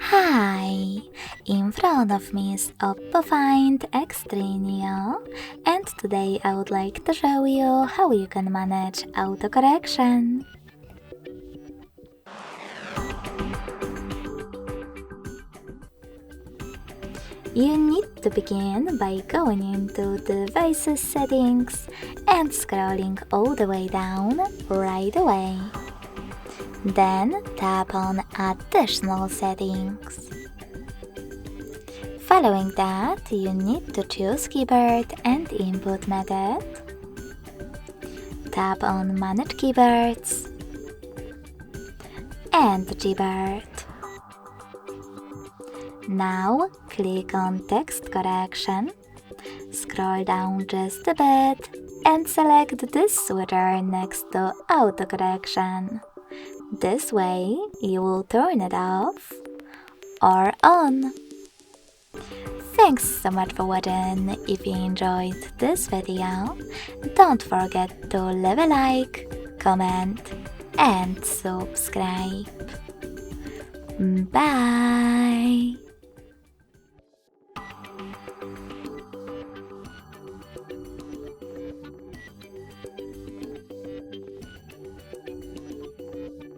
Hi! In front of me is OPPO Find X3 Neo, and today I would like to show you how you can manage autocorrection. You need to begin by going into Devices Settings and scrolling all the way down right away. Then tap on Additional Settings. Following that, you need to choose Keyboard and Input Method. Tap on Manage Keyboards and Gboard. Now click on Text Correction, scroll down just a bit and select this switcher next to Autocorrection. This way you will turn it off or on. Thanks so much for watching. If you enjoyed this video, don't forget to leave a like, comment and subscribe. Bye!